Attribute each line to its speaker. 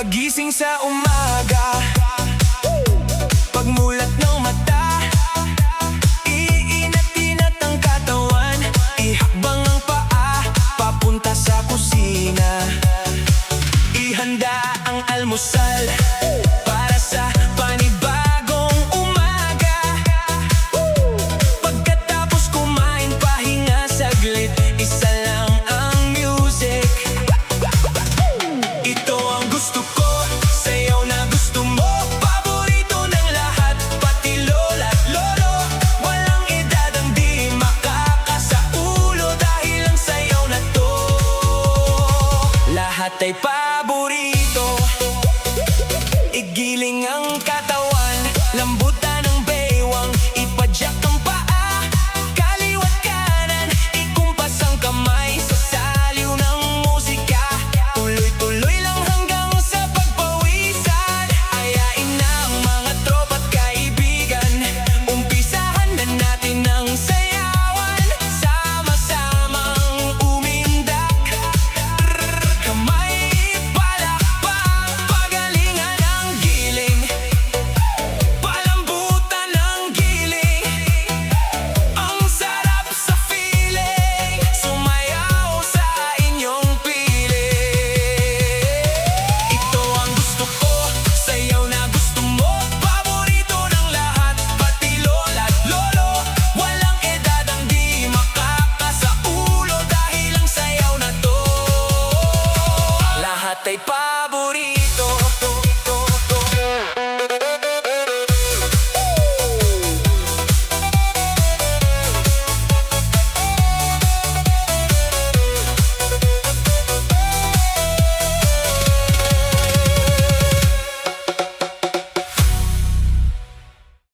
Speaker 1: Pagising sa umaga, pagmulat ng mata, iinat-inat ang katawan, ihakbang ang paa, papunta sa kusina. Ihanda ang almusal para sa panibagong umaga. Pagkatapos kumain, pahinga saglit, isa lang ang music. Ito ang gusto ko.